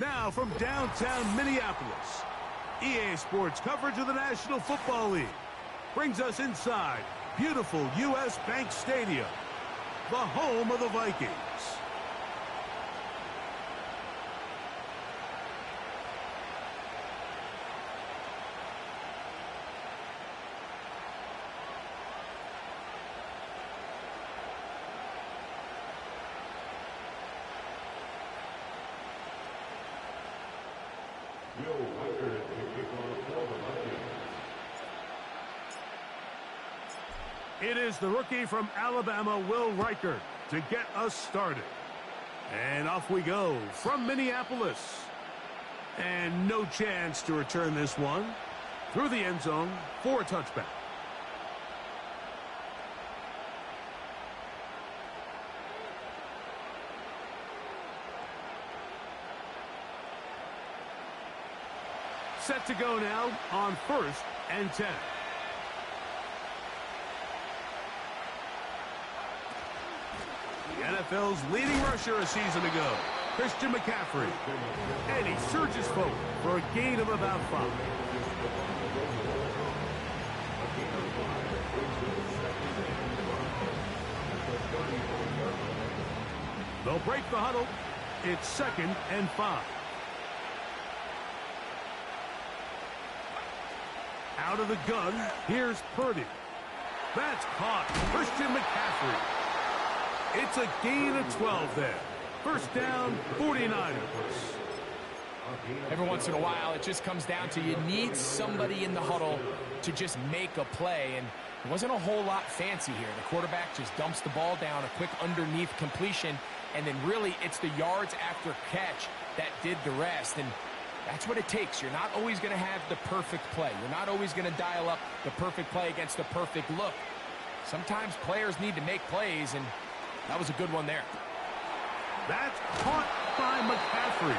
Now from downtown Minneapolis, EA Sports coverage of the National Football League brings us inside beautiful U.S. Bank Stadium, the home of the Vikings. It is the rookie from Alabama, Will Reichert, to get us started. And off we go from Minneapolis. And no chance to return this one through the end zone for a touchback. Set to go now on 1st and 10. The NFL's leading rusher a season ago, Christian McCaffrey. And he surges forward for a gain of about 5. They'll break the huddle. It's 2nd and 5. Out of the gun, here's Purdy. That's caught. Christian McCaffrey. It's a gain of 12 there. First down, 49ers. Every once in a while, it just comes down to you need somebody in the huddle to just make a play. And it wasn't a whole lot fancy here. The quarterback just dumps the ball down, a quick underneath completion, and then really it's the yards after catch that did the rest. And that's what it takes. You're not always going to have the perfect play. You're not always going to dial up the perfect play against the perfect look. Sometimes players need to make plays, and that was a good one there. That's caught by McCaffrey.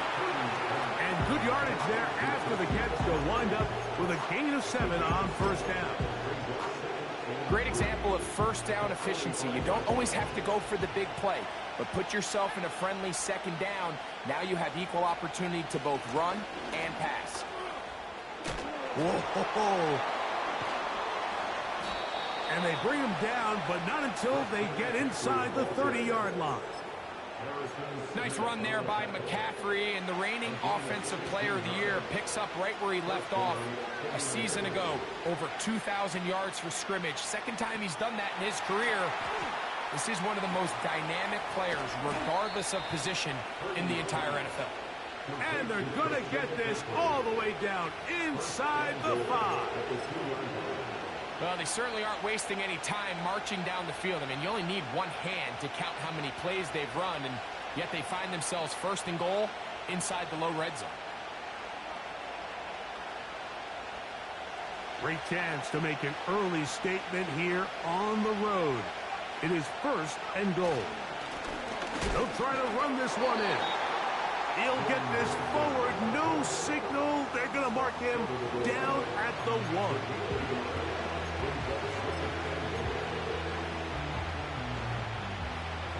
And good yardage there after the catch to wind up with a gain of 7 on first down. Great example of first down efficiency. You don't always have to go for the big play, but put yourself in a friendly second down. Now you have equal opportunity to both run and pass. Whoa. And they bring him down, but not until they get inside the 30-yard line. Nice run there by McCaffrey, and the reigning offensive player of the year picks up right where he left off a season ago. Over 2,000 yards for scrimmage. Second time he's done that in his career. This is one of the most dynamic players, regardless of position, in the entire NFL. And they're going to get this all the way down inside the 5. Well, they certainly aren't wasting any time marching down the field. I mean, you only need one hand to count how many plays they've run, and yet they find themselves 1st and goal inside the low red zone. Great chance to make an early statement here on the road. It is 1st and goal. They'll try to run this one in. He'll get this forward. No signal. They're going to mark him down at the 1.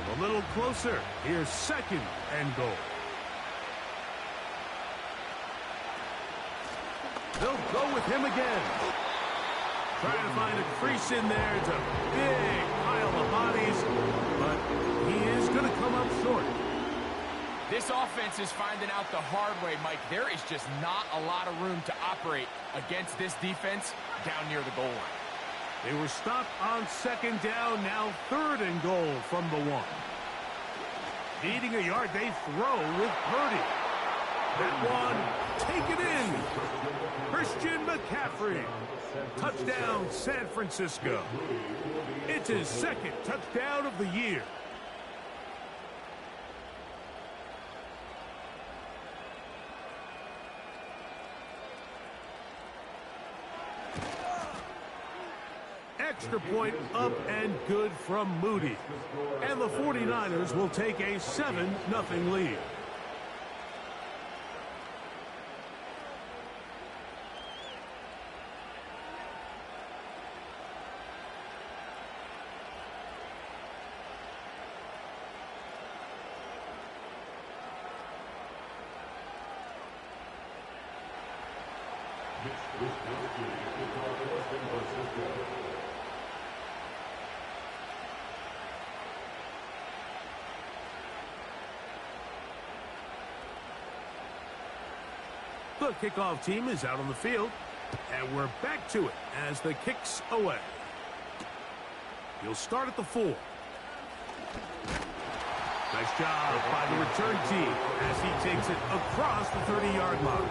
A little closer. Here's 2nd and goal. They'll go with him again. Trying to find a crease in there. It's a big pile of bodies, but he is going to come up short. This offense is finding out the hard way, Mike. There is just not a lot of room to operate against this defense down near the goal line. They were stopped on 2nd down, now 3rd and goal from the 1. Needing a yard, they throw with Purdy. That one, take it in. Christian McCaffrey. Touchdown, San Francisco. It's his 2nd touchdown of the year. Extra point up and good from Moody. And the 49ers will take a 7-0 lead. The kickoff team is out on the field, and we're back to it as the kick's away. He'll start at the 4. Nice job by the return team as he takes it across the 30-yard line.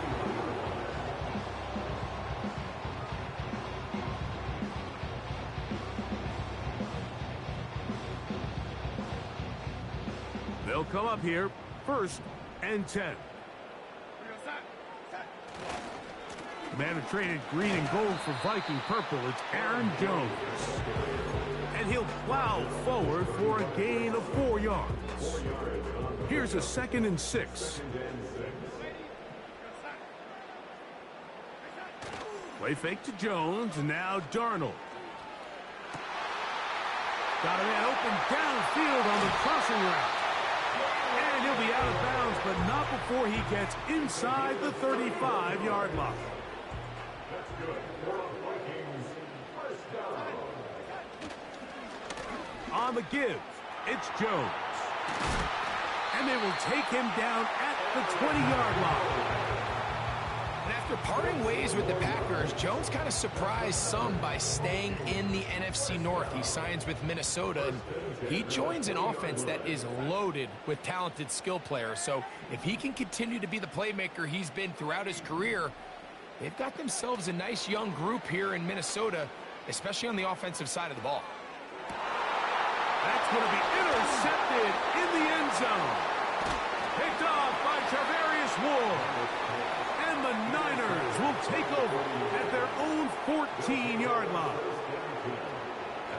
They'll come up here, 1st and 10. Man who traded green and gold for Viking purple, it's Aaron Jones. And he'll plow forward for a gain of 4 yards. Here's a 2nd and 6. Play fake to Jones, and now Darnold. Got a man open downfield on the crossing route. And he'll be out of bounds, but not before he gets inside the 35-yard line. On the give, it's Jones. And they will take him down at the 20-yard line. And after parting ways with the Packers, Jones kind of surprised some by staying in the NFC North. He signs with Minnesota, and he joins an offense that is loaded with talented skill players. So if he can continue to be the playmaker he's been throughout his career, they've got themselves a nice young group here in Minnesota, especially on the offensive side of the ball. That's going to be intercepted in the end zone. Picked off by Tarvarius Ward. And the Niners will take over at their own 14-yard line.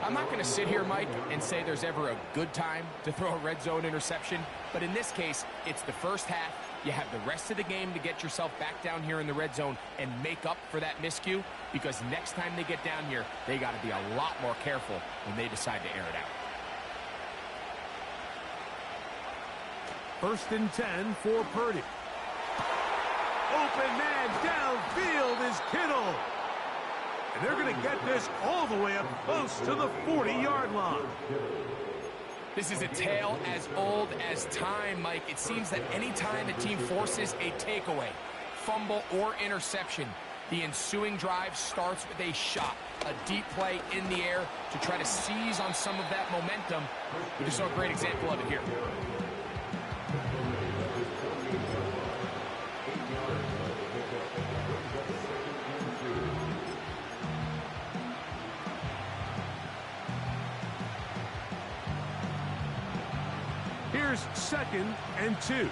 I'm not going to sit here, Mike, and say there's ever a good time to throw a red zone interception. But in this case, it's the first half. You have the rest of the game to get yourself back down here in the red zone and make up for that miscue, because next time they get down here, they got to be a lot more careful when they decide to air it out. 1st and 10 for Purdy. Open man downfield is Kittle. And they're going to get this all the way up close to the 40-yard line. This is a tale as old as time, Mike. It seems that any time a team forces a takeaway, fumble, or interception, the ensuing drive starts with a shot, a deep play in the air to try to seize on some of that momentum. We just saw a great example of it here. Here's 2nd and 2.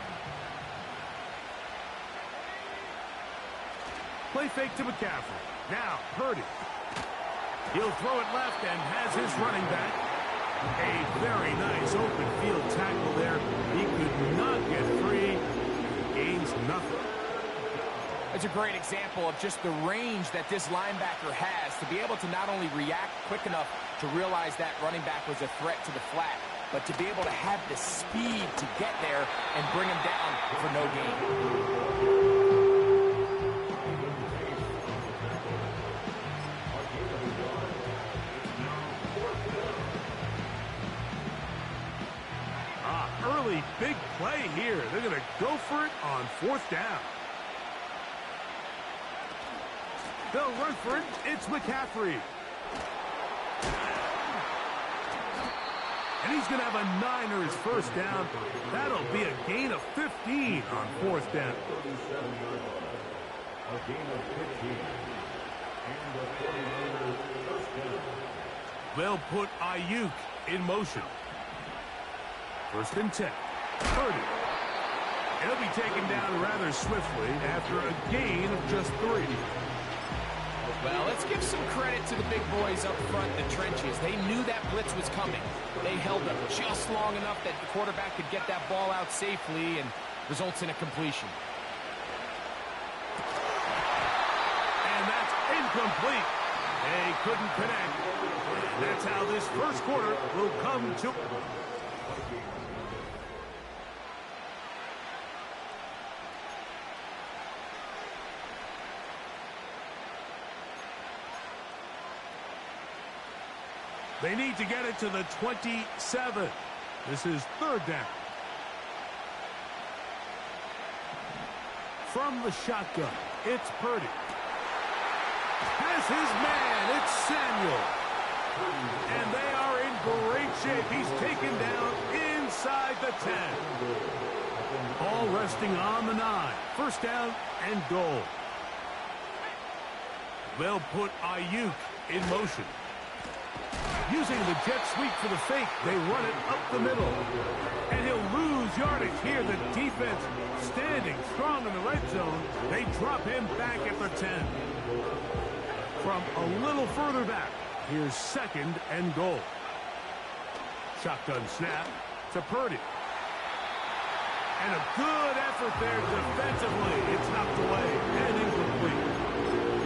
Play fake to McCaffrey. Now Purdy. He'll throw it left and has his running back. A very nice open field tackle there. He could not get free. Gains nothing. That's a great example of just the range that this linebacker has to be able to not only react quick enough to realize that running back was a threat to the flat, but to be able to have the speed to get there and bring him down for no gain. Early big play here. They're going to go for it on 4th down. They'll run for it. It's McCaffrey. And he's going to have a Niners 1st down. That'll be a gain of 15 on 4th down. A gain of 15. They'll put Ayuk in motion. 1st and 10. Purdy. He'll be taken down rather swiftly after a gain of just 3. Well, let's give some credit to the big boys up front in the trenches. They knew that blitz was coming. They held up just long enough that the quarterback could get that ball out safely, and results in a completion. And that's incomplete. They couldn't connect. And that's how this 1st quarter will come to... They need to get it to the 27. This is third down. From the shotgun, it's Purdy. Has his man, it's Samuel. And they are in great shape. He's taken down inside the 10. All resting on the 9. First down and goal. They'll put Ayuk in motion. Using the jet sweep for the fake, they run it up the middle. And he'll lose yardage here. The defense standing strong in the red zone. They drop him back at the 10. From a little further back, here's second and goal. Shotgun snap to Purdy. And a good effort there defensively. It's knocked away and incomplete.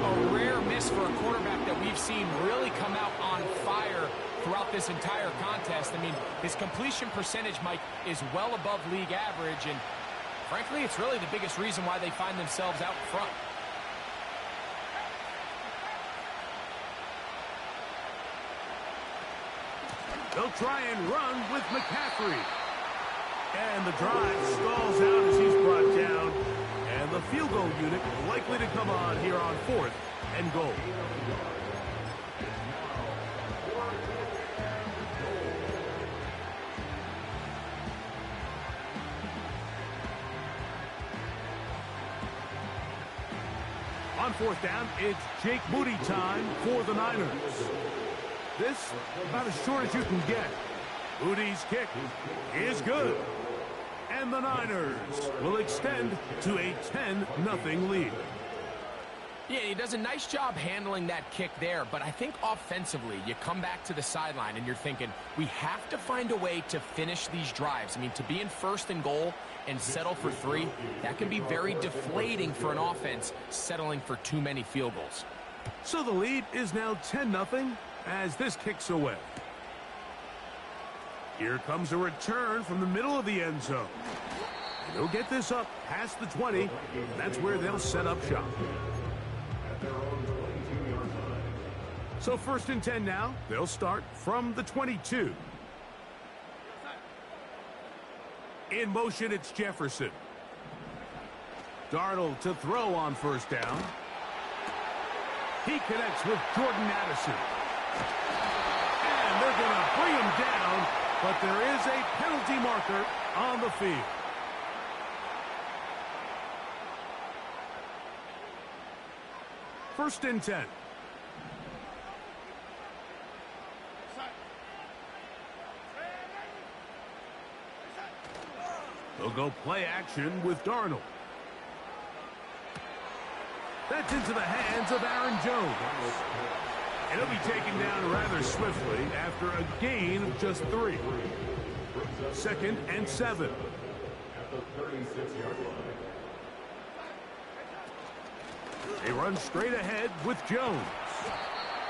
A rare miss for a quarterback that we've seen really come out on fire throughout this entire contest. I mean, his completion percentage, Mike, is well above league average, and frankly, it's really the biggest reason why they find themselves out front. They'll try and run with McCaffrey. And the drive stalls out as he's brought down. And the field goal unit likely to come on here on fourth and goal. On fourth down, it's Jake Moody time for the Niners. This about as short as you can get. Moody's kick is good. And the Niners will extend to a 10-0 lead. Yeah, he does a nice job handling that kick there, but I think offensively, you come back to the sideline and you're thinking, we have to find a way to finish these drives. I mean, to be in first and goal and settle for 3, that can be very deflating for an offense settling for too many field goals. So the lead is now 10-0 as this kicks away. Here comes a return from the middle of the end zone. They'll get this up past the 20, and that's where they'll set up shop. So first and 10 now. They'll start from the 22. In motion, it's Jefferson. Darnold to throw on first down. He connects with Jordan Addison. And they're going to bring him down, but there is a penalty marker on the field. First and 10. They'll go play action with Darnold. That's into the hands of Aaron Jones. And he'll be taken down rather swiftly after a gain of just 3. Second and 7. They run straight ahead with Jones.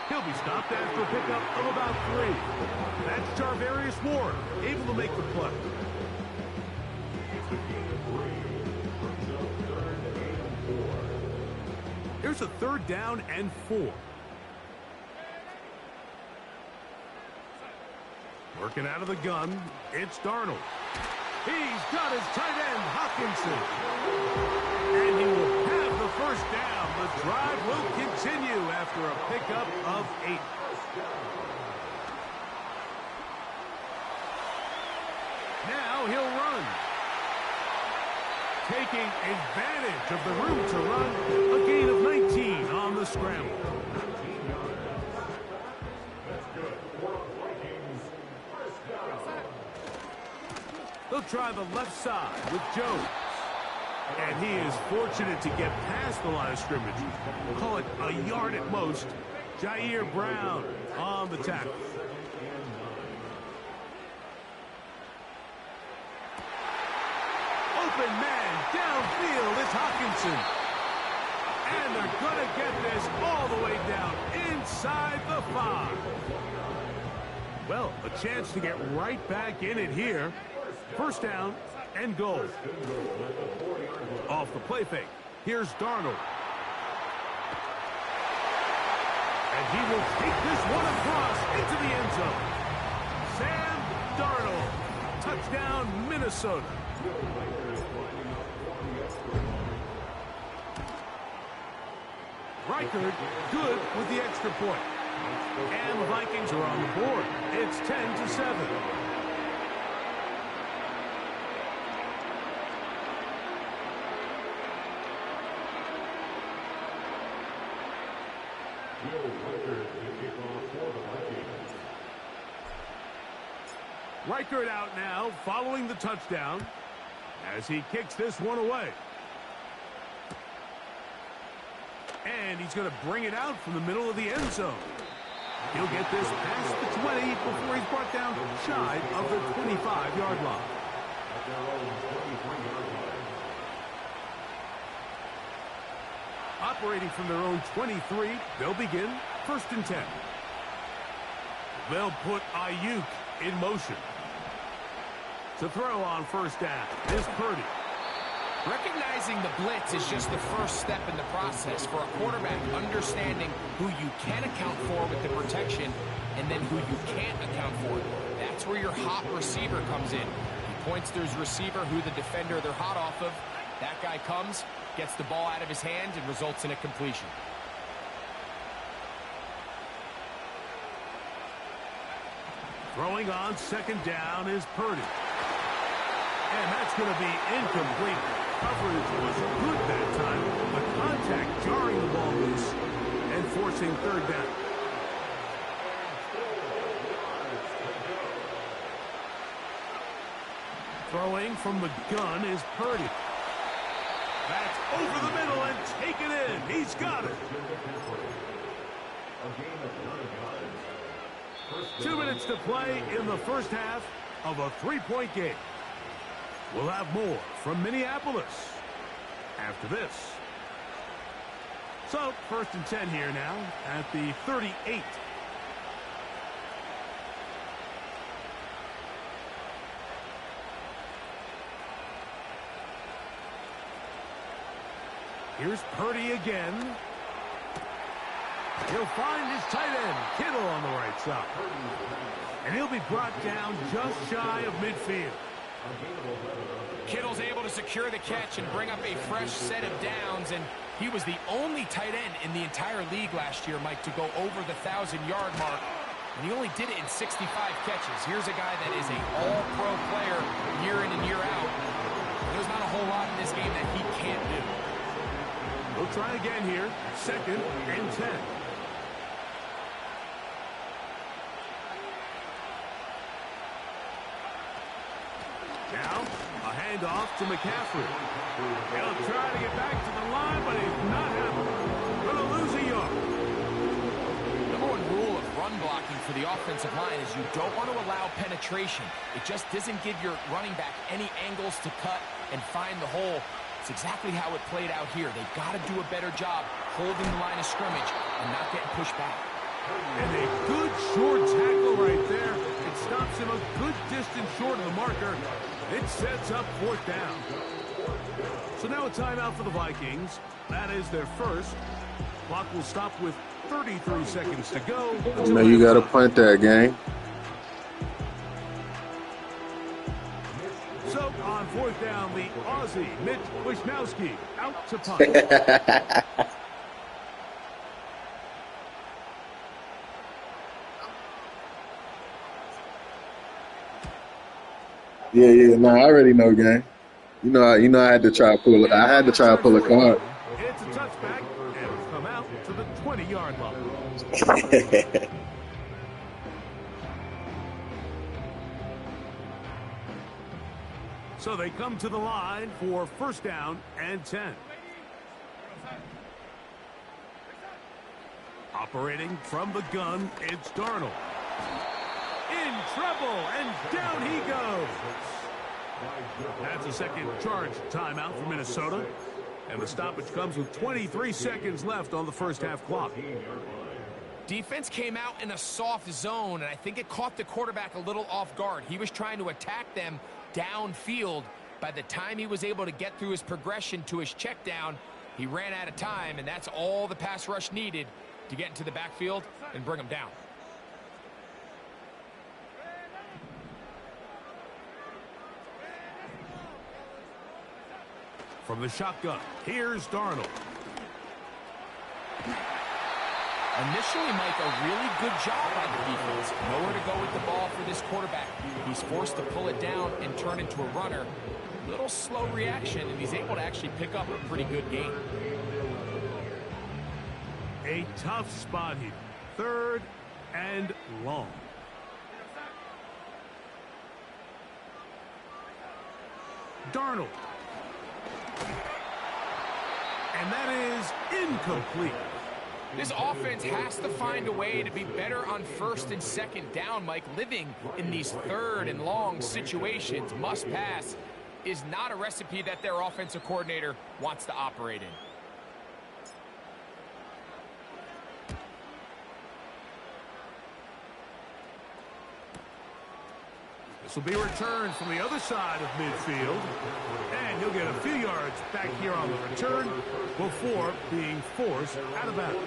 He'll be stopped after a pickup of about 3. That's Jarvarius Ward, able to make the play. Here's a third down and 4. Working out of the gun, it's Darnold. He's got his tight end, Hawkinson. And he will have the first down. The drive will continue after a pickup of 8. Now he'll run. Taking advantage of the room to run, a gain of 19 on the scramble. They'll try the left side with Jones. And he is fortunate to get past the line of scrimmage. We'll call it a yard at most. Jair Brown on the tackle. Open man downfield is Hawkinson. And they're going to get this all the way down inside the 5. Well, a chance to get right back in it here. First down and goal. Off the play fake. Here's Darnold. And he will take this one across into the end zone. Sam Darnold. Touchdown, Minnesota. Reichard, good with the extra point. And the Vikings are on the board. It's 10-7. Reichard out now, following the touchdown, as he kicks this one away. And he's going to bring it out from the middle of the end zone. He'll get this past the 20 before he's brought down shy of the 25-yard line. Operating from their own 23, they'll begin 1st and 10. They'll put Ayuk in motion. To throw on 1st down is Purdy. Recognizing the blitz is just the first step in the process for a quarterback, understanding who you can account for with the protection and then who you can't account for. That's where your hot receiver comes in. He points to his receiver, who the defender they're hot off of. That guy comes, gets the ball out of his hand, and results in a completion. Throwing on 2nd down is Purdy. And that's going to be incomplete. Coverage was good that time. The contact jarring the ball loose and forcing 3rd down. Throwing from the gun is Purdy. That's over the middle and taken in. He's got it. 2 minutes to play in the 1st half of a 3-point game. We'll have more from Minneapolis after this. So, 1st and 10 here now at the 38. Here's Purdy again. He'll find his tight end, Kittle, on the right side. And he'll be brought down just shy of midfield. Kittle's able to secure the catch and bring up a fresh set of downs, and he was the only tight end in the entire league last year, Mike, to go over the 1,000-yard mark, and he only did it in 65 catches. Here's a guy that is an all-pro player year in and year out. There's not a whole lot in this game that he can't do. We'll try again here, 2nd and 10. Now, a handoff to McCaffrey. He'll try to get back to the line, but he's not happening. Going to lose a yard. Number one rule of run blocking for the offensive line is you don't want to allow penetration. It just doesn't give your running back any angles to cut and find the hole. It's exactly how it played out here. They've got to do a better job holding the line of scrimmage and not getting pushed back. And a good short tackle right there. It stops him a good distance short of the marker. It sets up 4th down. So now a timeout for the Vikings. That is their first. Clock will stop with 33 seconds to go. No, you got to punt that game. So on 4th down, the Aussie, Mitch Wisnowski, out to punt. Yeah. No, I already know, gang. You know, I had to try to pull. I had to try to pull a card. It's a touchback, and it'll come out to the 20-yard line. So they come to the line for 1st down and 10. Operating from the gun, it's Darnold. In trouble, and down he goes. That's a second charge timeout for Minnesota. And the stoppage comes with 23 seconds left on the 1st half clock. Defense came out in a soft zone, and I think it caught the quarterback a little off guard. He was trying to attack them downfield. By the time he was able to get through his progression to his check down, he ran out of time, and that's all the pass rush needed to get into the backfield and bring them down. From the shotgun, here's Darnold. Initially, Mike, a really good job by the defense. Nowhere to go with the ball for this quarterback. He's forced to pull it down and turn into a runner. Little slow reaction, and he's able to actually pick up a pretty good gain. A tough spot here. 3rd and long. Darnold. And that is incomplete. This offense has to find a way to be better on 1st and 2nd down, Mike. Living in these 3rd and long situations, must pass, is not a recipe that their offensive coordinator wants to operate in. This will be returned from the other side of midfield. And he'll get a few yards back here on the return before being forced out of bounds.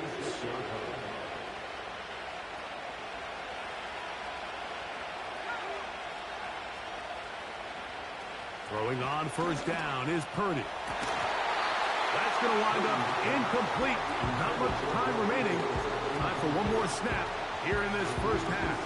Throwing on 1st down is Purdy. That's going to wind up incomplete. Not much time remaining. Time for one more snap here in this 1st half.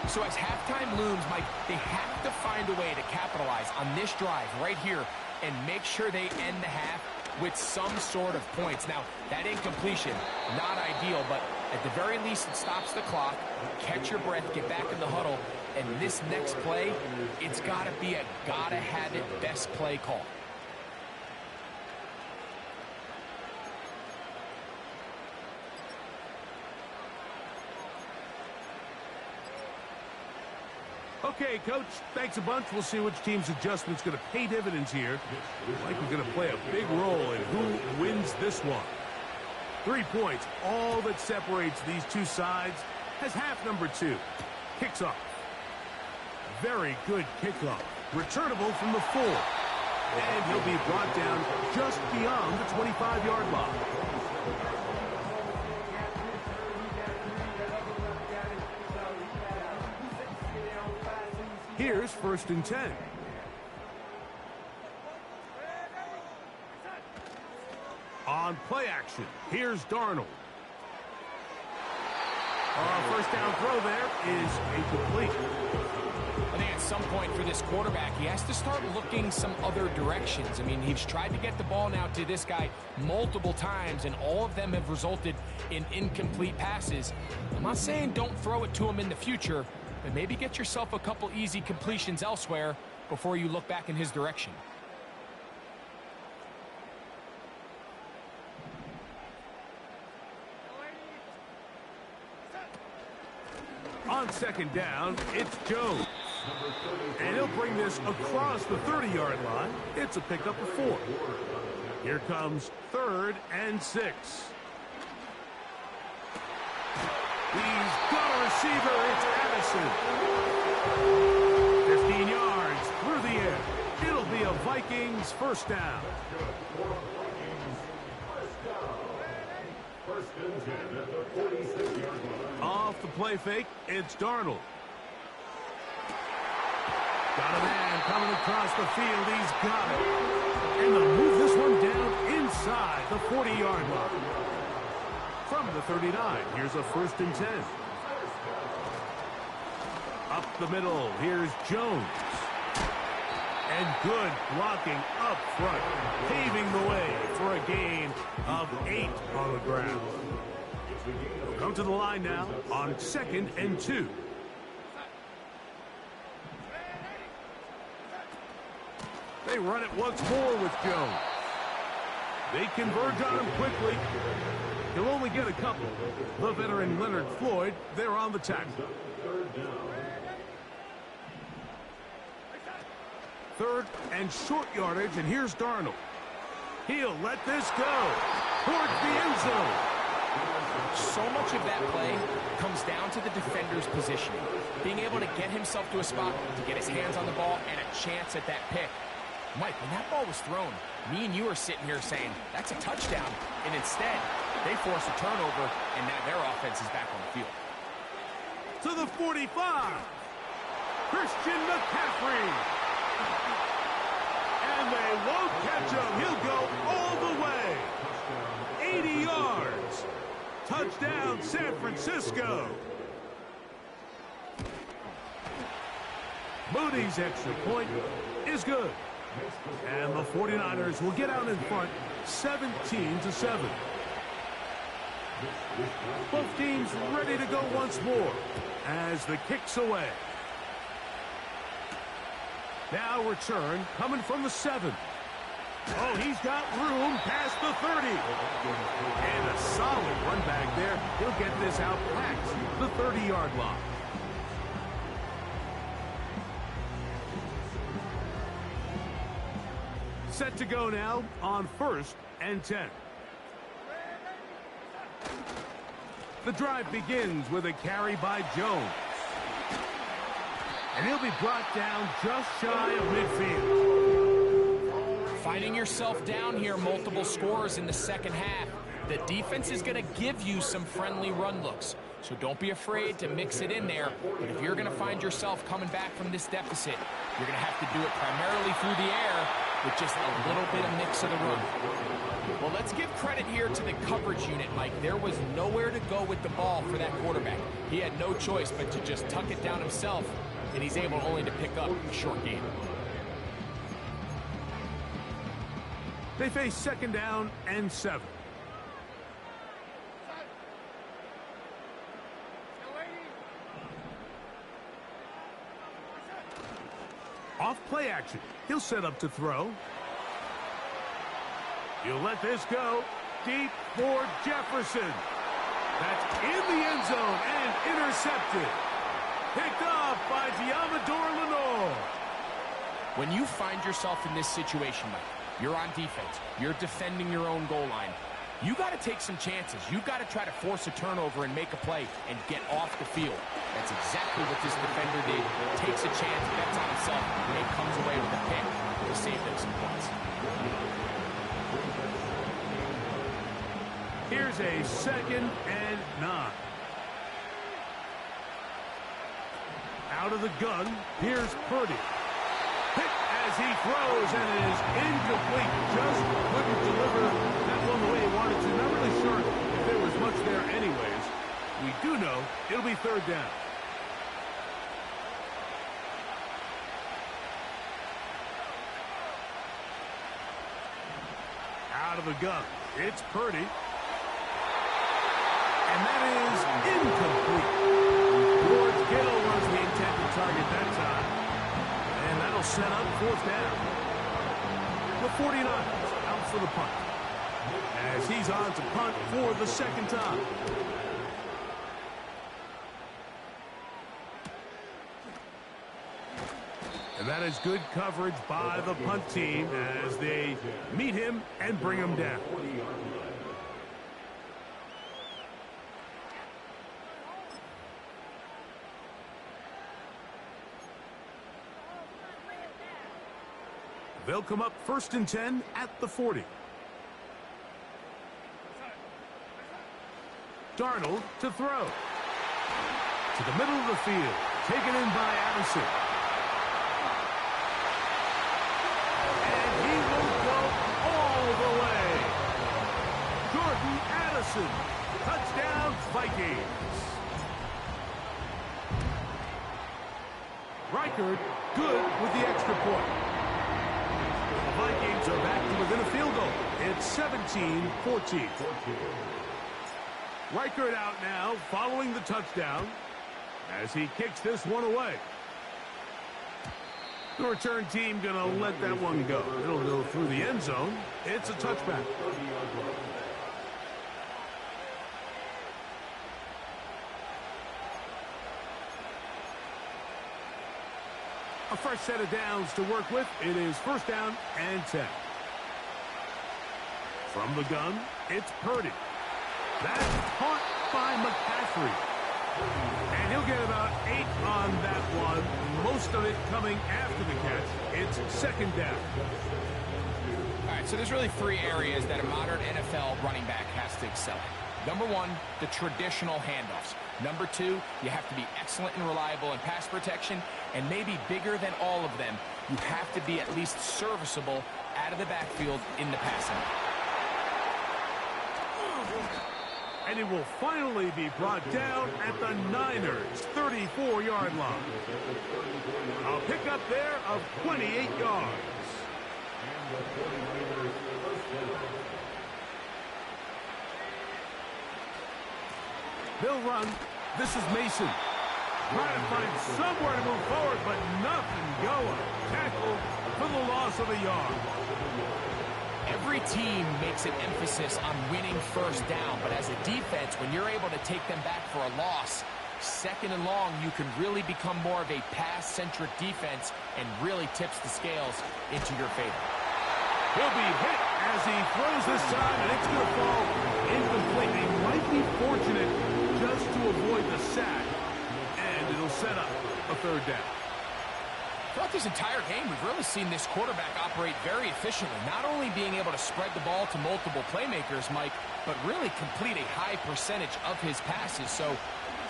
So as halftime looms, Mike, they have to find a way to capitalize on this drive right here and make sure they end the half with some sort of points. Now, that incompletion, not ideal, but at the very least, it stops the clock. Catch your breath, get back in the huddle, and this next play, it's got to be a gotta-have-it best play call. Okay, Coach, thanks a bunch. We'll see which team's adjustment's going to pay dividends here. Like we're going to play a big role in who wins this one. 3 points, all that separates these two sides, as half number 2. Kicks off. Very good kickoff. Returnable from the 4. And he'll be brought down just beyond the 25-yard line. Here's 1st and 10. On play action, here's Darnold. 1st down throw there is incomplete. I think at some point for this quarterback, he has to start looking some other directions. I mean, he's tried to get the ball now to this guy multiple times, and all of them have resulted in incomplete passes. I'm not saying don't throw it to him in the future, but maybe get yourself a couple easy completions elsewhere before you look back in his direction. On 2nd down, it's Jones. And he'll bring this across the 30-yard line. It's a pickup of 4. Here comes 3rd and 6. He's got a receiver. It's Addison. 15 yards through the air. It'll be a Vikings 1st down. Off the play fake, it's Darnold. Got a man coming across the field. He's got it. And they'll move this one down inside the 40-yard line. From the 39, here's a 1st and 10. Up the middle, here's Jones. And good blocking up front, paving the way for a gain of 8 on the ground. We'll come to the line now on 2nd and 2. They run it once more with Jones. They converge on him quickly. He'll only get a couple. The veteran Leonard Floyd, they're on the tackle. 3rd and short yardage, and here's Darnold. He'll let this go towards the end zone. So much of that play comes down to the defender's positioning. Being able to get himself to a spot to get his hands on the ball and a chance at that pick. Mike, when that ball was thrown, me and you are sitting here saying, that's a touchdown. And instead, They force a turnover, and now their offense is back on the field. To the 45. Christian McCaffrey. And they won't catch him. He'll go all the way. 80 yards. Touchdown, San Francisco. Moody's extra point is good. And the 49ers will get out in front 17-7. Both teams ready to go once more as the kick's away. Now return coming from the 7. Oh, he's got room past the 30. And a solid run back there. He'll get this out past the 30-yard line. Set to go now on 1st and 10. The drive begins with a carry by Jones. And he'll be brought down just shy of midfield. Finding yourself down here, multiple scores in the second half. The defense is going to give you some friendly run looks. So don't be afraid to mix it in there. But if you're going to find yourself coming back from this deficit, you're going to have to do it primarily through the air with just a little bit of mix of the run. Well, let's give credit here to the coverage unit, Mike. There was nowhere to go with the ball for that quarterback. He had no choice but to just tuck it down himself, and he's able only to pick up a short gain. They face 2nd down and 7. Off play action. He'll set up to throw. He'll let this go deep for Jefferson. That's in the end zone and intercepted. Picked off by Diamador Lenore. When you find yourself in this situation, Mike, you're on defense, you're defending your own goal line, you got to take some chances. You got to try to force a turnover and make a play and get off the field. That's exactly what this defender did. Takes a chance, bets on himself, and he comes away with a pick to save them some points. Here's a 2nd and 9. Out of the gun, here's Purdy. Pick as he throws, and it is incomplete. Just couldn't deliver that one the way he wanted to. Not really sure if there was much there anyways. We do know it'll be 3rd down. Out of the gun, it's Purdy. And that is incomplete. George Kittle was the intended target that time. And that'll set up 4th down. The 49ers out for the punt. As he's on to punt for the 2nd time. And that is good coverage by the punt team as they meet him and bring him down. They'll come up 1st and 10 at the 40. Darnold to throw. To the middle of the field. Taken in by Addison. And he will go all the way. Jordan Addison. Touchdown, Vikings. Reichard good with the extra point. The Vikings are back to within a field goal. It's 17-14. Reichard out now following the touchdown as he kicks this one away. The return team going to let that one go. It'll go through the end zone. It's a touchback. A fresh set of downs to work with. It is 1st down and 10. From the gun, it's Purdy. That's caught by McCaffrey. And he'll get about 8 on that one. Most of it coming after the catch. It's 2nd down. All right, so there's really 3 areas that a modern NFL running back has big selling. Number one, the traditional handoffs. Number two, you have to be excellent and reliable in pass protection, and maybe bigger than all of them, you have to be at least serviceable out of the backfield in the passing. And it will finally be brought down at the Niners' 34-yard line. A pickup there of 28 yards. They'll run. This is Mason. Trying to find somewhere to move forward, but nothing going. Tackled for the loss of a yard. Every team makes an emphasis on winning first down, but as a defense, when you're able to take them back for a loss, second and long, you can really become more of a pass-centric defense and really tips the scales into your favor. He'll be hit as he throws this time, and it's going to fall incomplete. They might be fortunate just to avoid the sack, and it'll set up a third down. Throughout this entire game, we've really seen this quarterback operate very efficiently, not only being able to spread the ball to multiple playmakers, Mike, but really complete a high percentage of his passes. So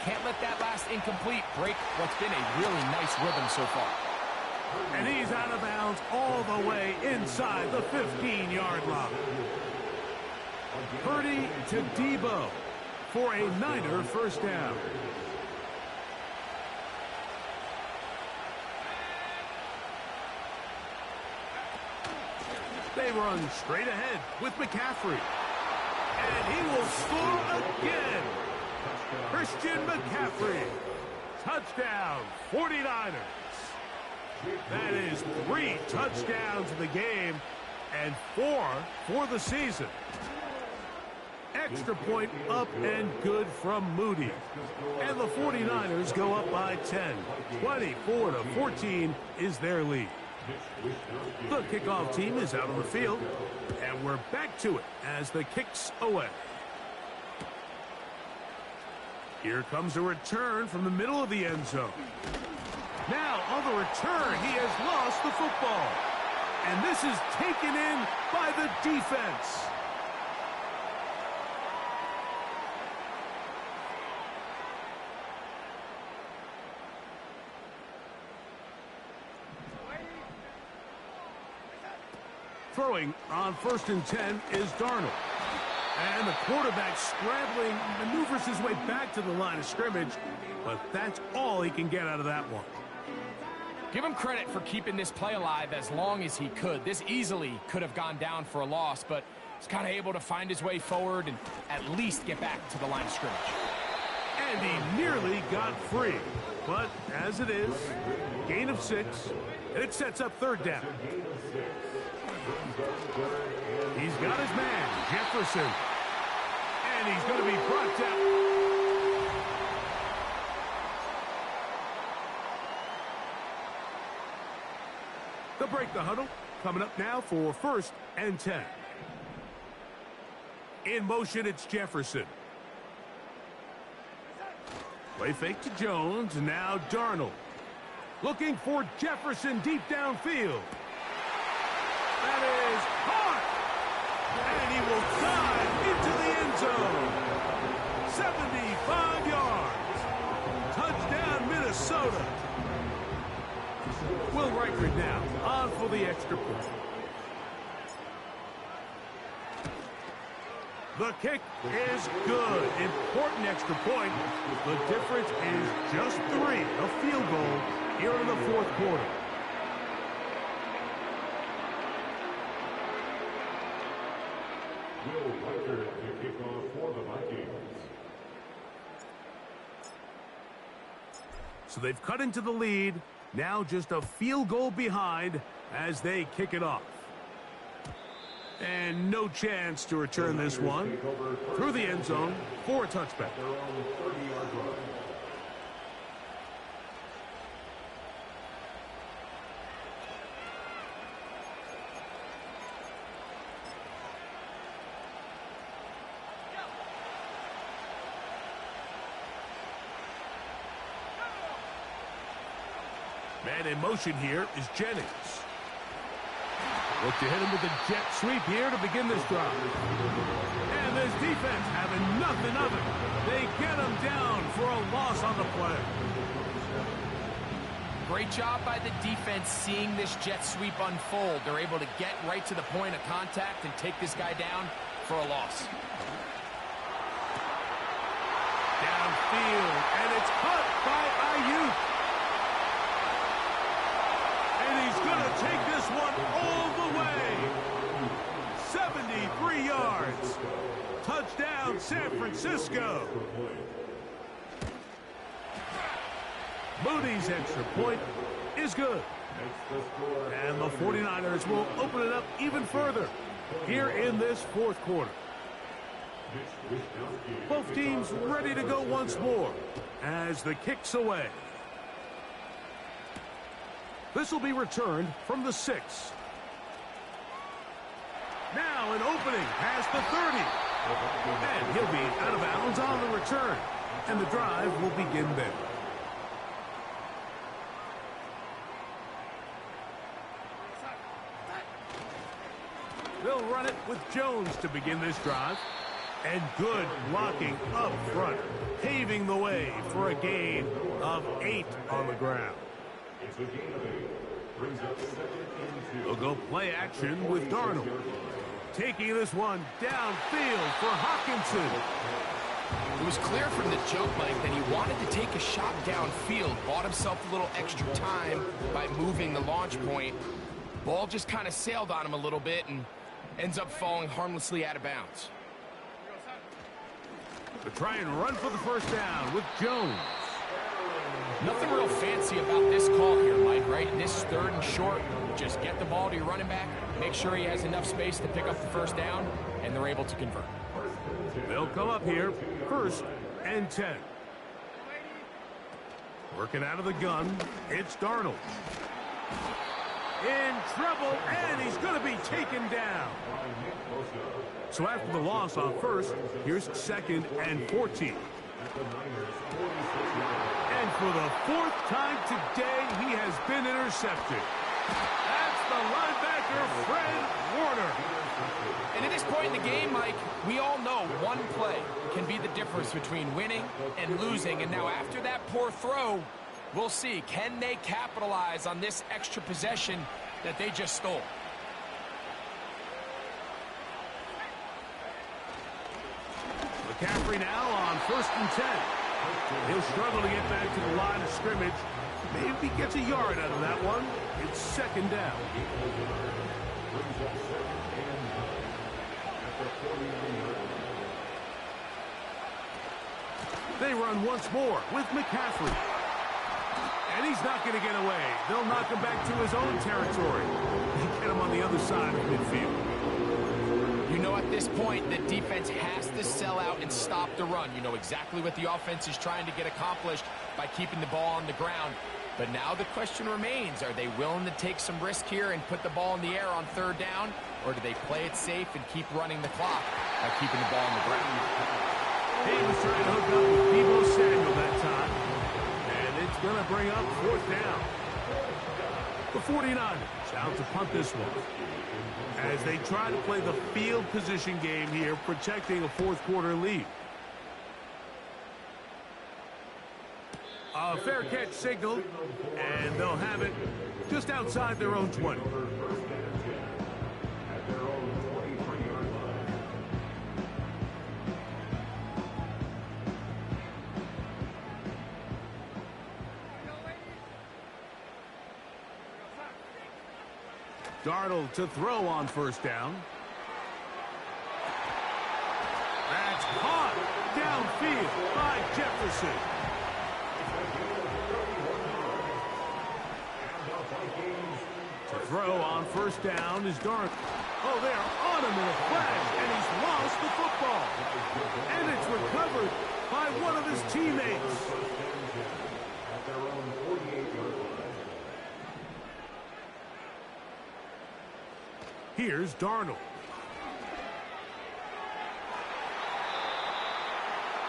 can't let that last incomplete break what's been a really nice rhythm so far. And he's out of bounds all the way inside the 15-yard line. Purdy to Debo for a Niner first down. They run straight ahead with McCaffrey. And he will score again. Christian McCaffrey. Touchdown, 49ers. That is 3 touchdowns in the game and 4 for the season. Extra point up and good from Moody. And the 49ers go up by 10. 24-14 is their lead. The kickoff team is out on the field, and we're back to it as the kick's away. Here comes a return from the middle of the end zone. Now, on the return, he has lost the football. And this is taken in by the defense. Throwing on 1st and 10 is Darnold. And the quarterback scrambling, maneuvers his way back to the line of scrimmage, but that's all he can get out of that one. Give him credit for keeping this play alive as long as he could. This easily could have gone down for a loss, but he's kind of able to find his way forward and at least get back to the line of scrimmage. And he nearly got free. But as it is, gain of 6, and it sets up 3rd down. He's got his man, Jefferson. And he's going to be brought down. They'll break the huddle. Coming up now for 1st and 10. In motion, it's Jefferson. Play fake to Jones, and now Darnold. Looking for Jefferson deep downfield. That is caught! And he will dive into the end zone. 75 yards. Touchdown, Minnesota. Will Reichard now on for the extra point. The kick is good. Important extra point. The difference is just 3. A field goal here in the 4th quarter. Will Reichard to kick off for the Vikings. So they've cut into the lead. Now just a field goal behind as they kick it off. And no chance to return this one through the end zone for a touchback. They're on the 30-yard line. Man in motion here is Jennings. Look to hit him with a jet sweep here to begin this drive. And this defense having nothing of it. They get him down for a loss on the play. Great job by the defense seeing this jet sweep unfold. They're able to get right to the point of contact and take this guy down for a loss. Downfield, and it's caught by Ayuk. And he's going to take this one all the way. 73 yards. Touchdown, San Francisco. Moody's extra point is good. And the 49ers will open it up even further here in this fourth quarter. Both teams ready to go once more as the kick's away. This will be returned from the 6. Now an opening past the 30. And he'll be out of bounds on the return. And the drive will begin there. They'll run it with Jones to begin this drive. And good blocking up front, paving the way for a gain of 8 on the ground. They'll go play action with Darnold. Taking this one downfield for Hawkinson. It was clear from the jump, Mike, that he wanted to take a shot downfield, bought himself a little extra time by moving the launch point. Ball just kind of sailed on him a little bit and ends up falling harmlessly out of bounds. To try and run for the first down with Jones. Nothing real fancy about this call here, Mike, right? In this 3rd and short, just get the ball to your running back, make sure he has enough space to pick up the first down, and they're able to convert. They'll come up here, 1st and 10. Working out of the gun, it's Darnold. In trouble, and he's going to be taken down. So after the loss on 1st, here's 2nd and 14. And for the 4th time today, he has been intercepted. That's the linebacker, Fred Warner. And at this point in the game, Mike, we all know one play can be the difference between winning and losing. And now after that poor throw, we'll see, can they capitalize on this extra possession that they just stole? McCaffrey now on 1st and 10. He'll struggle to get back to the line of scrimmage. Maybe gets a yard out of that one. It's 2nd down. They run once more with McCaffrey. And he's not going to get away. They'll knock him back to his own territory. They get him on the other side of midfield. You know, at this point, the defense has to sell out and stop the run. You know exactly what the offense is trying to get accomplished by keeping the ball on the ground. But now the question remains, are they willing to take some risk here and put the ball in the air on 3rd down? Or do they play it safe and keep running the clock by keeping the ball on the ground? He was trying to hook up with Deebo Samuel that time. And it's going to bring up 4th down. The 49ers out to punt this one, as they try to play the field position game here, protecting a 4th quarter lead. A fair catch signal, and they'll have it just outside their own 20. Darnold to throw on 1st down. That's caught downfield by Jefferson. To throw on 1st down is Darnold. Oh, they are on him in a flash, and he's lost the football. And it's recovered by one of his teammates. Here's Darnold.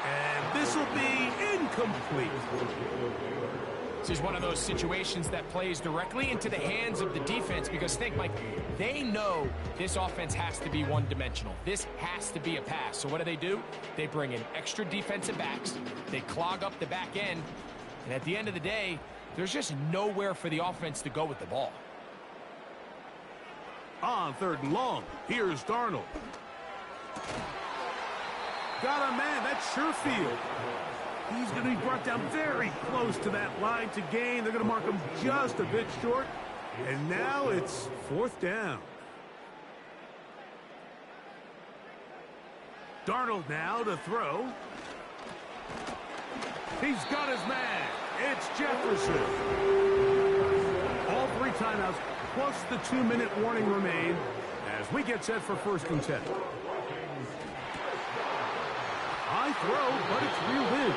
And this will be incomplete. This is one of those situations that plays directly into the hands of the defense because think, Mike, they know this offense has to be one-dimensional. This has to be a pass. So what do? They bring in extra defensive backs. They clog up the back end. And at the end of the day, there's just nowhere for the offense to go with the ball. On 3rd and long, here's Darnold. Got a man, that's Sherfield. He's going to be brought down very close to that line to gain. They're going to mark him just a bit short. And now it's 4th down. Darnold now to throw. He's got his man. It's Jefferson. All 3 timeouts plus the 2-minute warning remain as we get set for 1st and 10. High throw, but it's reeled in.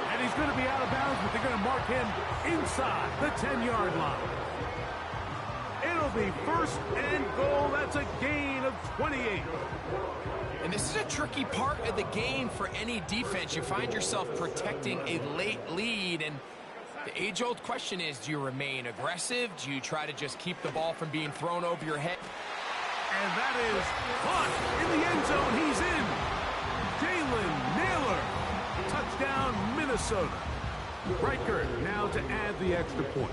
And he's going to be out of bounds, but they're going to mark him inside the 10-yard line. It'll be 1st and goal. That's a gain of 28. And this is a tricky part of the game for any defense. You find yourself protecting a late lead, and the age-old question is, do you remain aggressive? Do you try to just keep the ball from being thrown over your head? And that is caught in the end zone. He's in. Jalen Naylor. Touchdown, Minnesota. Riker now to add the extra point.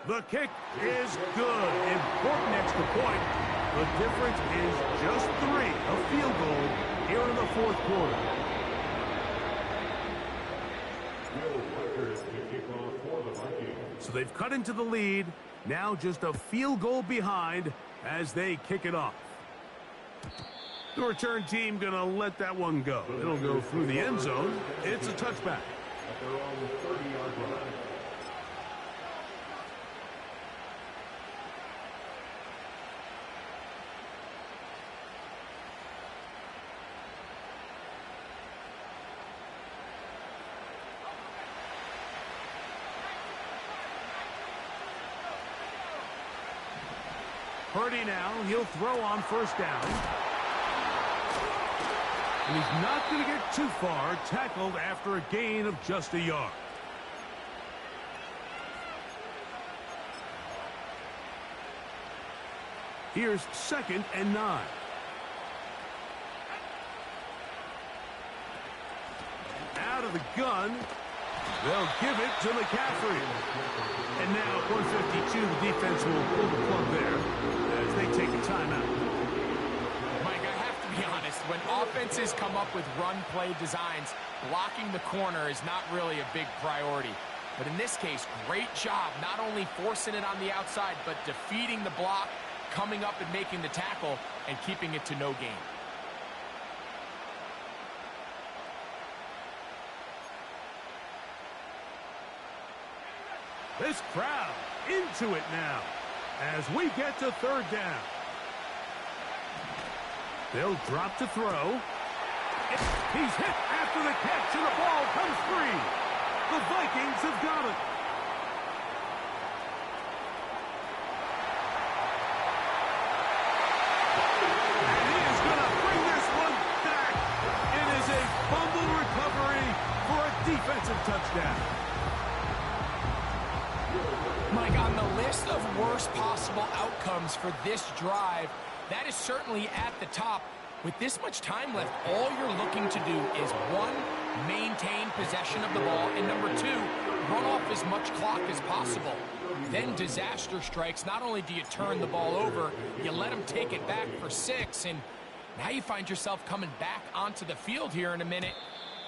The kick is good. Important extra point. The difference is just 3. A field goal here in the 4th quarter. So they've cut into the lead. Now just a field goal behind as they kick it off. The return team going to let that one go. It'll go through the end zone. It's a touchback. At their own 30-yard line. Purdy now, he'll throw on 1st down. And he's not going to get too far, tackled after a gain of just a yard. Here's 2nd and 9. Out of the gun. They'll give it to McCaffrey. And now at 152, the defense will pull the plug there as they take a timeout. Mike, I have to be honest, when offenses come up with run-play designs, blocking the corner is not really a big priority. But in this case, great job not only forcing it on the outside, but defeating the block, coming up and making the tackle, and keeping it to no gain. This crowd into it now as we get to 3rd down. They'll drop to throw. He's hit after the catch, and the ball comes free. The Vikings have got it. And he is going to bring this one back. It is a fumble recovery for a defensive touchdown. Mike, on the list of worst possible outcomes for this drive, that is certainly at the top. With this much time left, all you're looking to do is, 1, maintain possession of the ball, and number 2, run off as much clock as possible. Then disaster strikes. Not only do you turn the ball over, you let them take it back for 6, and now you find yourself coming back onto the field here in a minute,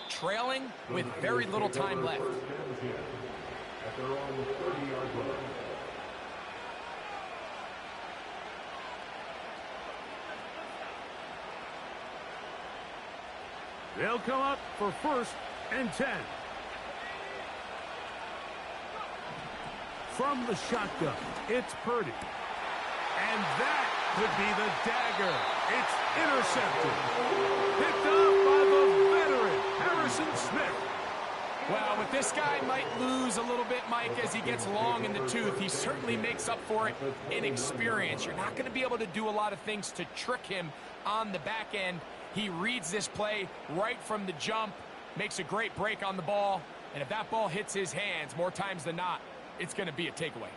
trailing with very little time left. At their own 30-yard line. They'll come up for 1st and 10. From the shotgun, it's Purdy. And that could be the dagger. It's intercepted. Picked up by the veteran, Harrison Smith. Well, with this guy might lose a little bit, Mike, as he gets long in the tooth. He certainly makes up for it in experience. You're not going to be able to do a lot of things to trick him on the back end. He reads this play right from the jump, makes a great break on the ball, and if that ball hits his hands more times than not, it's going to be a takeaway.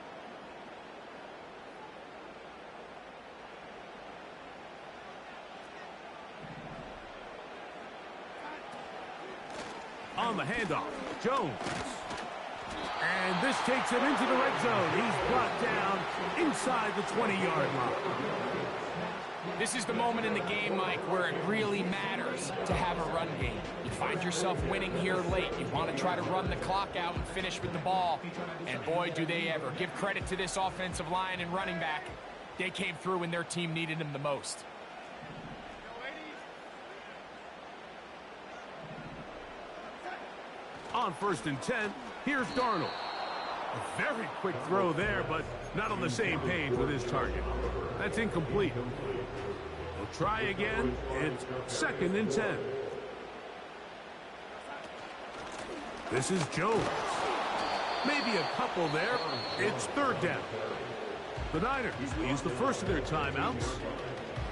On the handoff, Jones. And this takes him into the red zone. He's brought down inside the 20-yard line. This is the moment in the game, Mike, where it really matters to have a run game. You find yourself winning here late. You want to try to run the clock out and finish with the ball. And boy, do they ever. Give credit to this offensive line and running back. They came through when their team needed them the most. On 1st and 10, here's Darnold. A very quick throw there, but not on the same page with his target. That's incomplete. We'll try again. It's 2nd and 10. This is Jones. Maybe a couple there. It's 3rd down. The Niners use the first of their timeouts.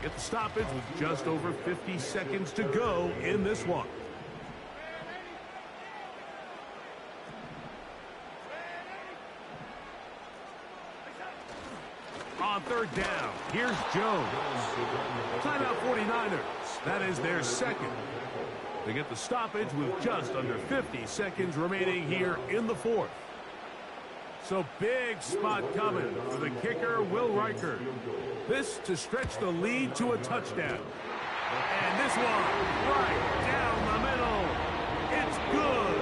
Get the stoppage with just over 50 seconds to go in this one. On 3rd down, here's Jones. Timeout 49ers. That is their 2nd. They get the stoppage with just under 50 seconds remaining here in the 4th. So big spot coming for the kicker, Will Riker. This to stretch the lead to a touchdown. And this one right down the middle. It's good.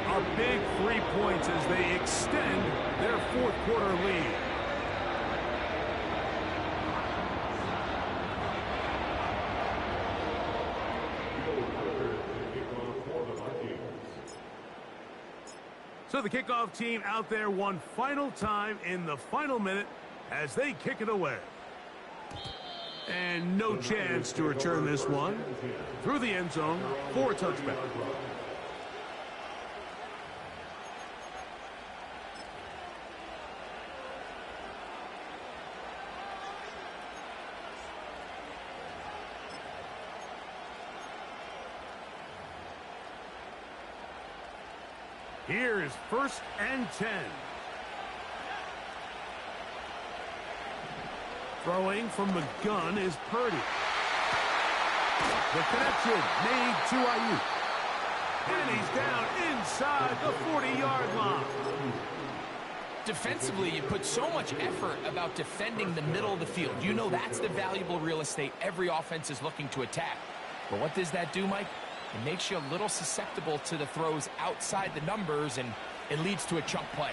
A big 3 points as they extend their 4th quarter lead. So the kickoff team out there one final time in the final minute as they kick it away. And no chance to return this one through the end zone for a touchback. Here is 1st and 10. Throwing from the gun is Purdy. The connection made to Ayuk. And he's down inside the 40-yard line. Defensively, you put so much effort about defending the middle of the field. You know that's the valuable real estate every offense is looking to attack. But what does that do, Mike? It makes you a little susceptible to the throws outside the numbers, and it leads to a chunk play.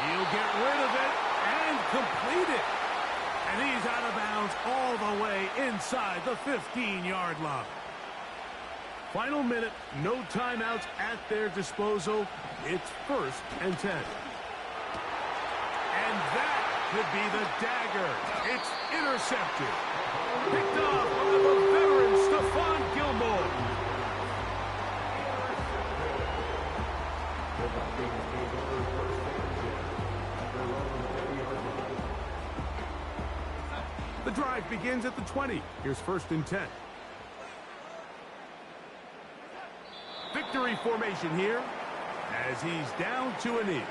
He'll get rid of it and complete it. And he's out of bounds all the way inside the 15-yard line. Final minute, no timeouts at their disposal. It's 1st and 10. And that could be the dagger. It's intercepted. Picked off by the veteran Stephon Gilmore. The drive begins at the 20. Here's 1st and 10. Victory formation here as he's down to a knee.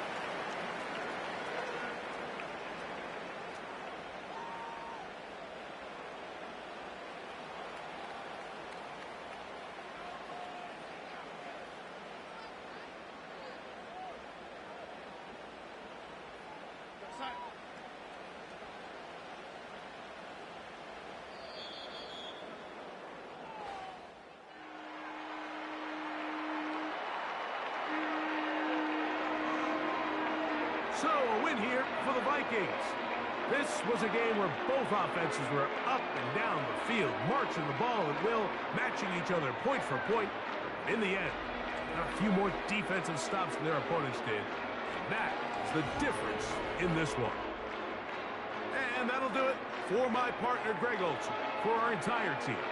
So, a win here for the Vikings. This was a game where both offenses were up and down the field, marching the ball at will, matching each other point for point. In the end, a few more defensive stops than their opponents did. That is the difference in this one. And that'll do it for my partner, Greg Olson, for our entire team.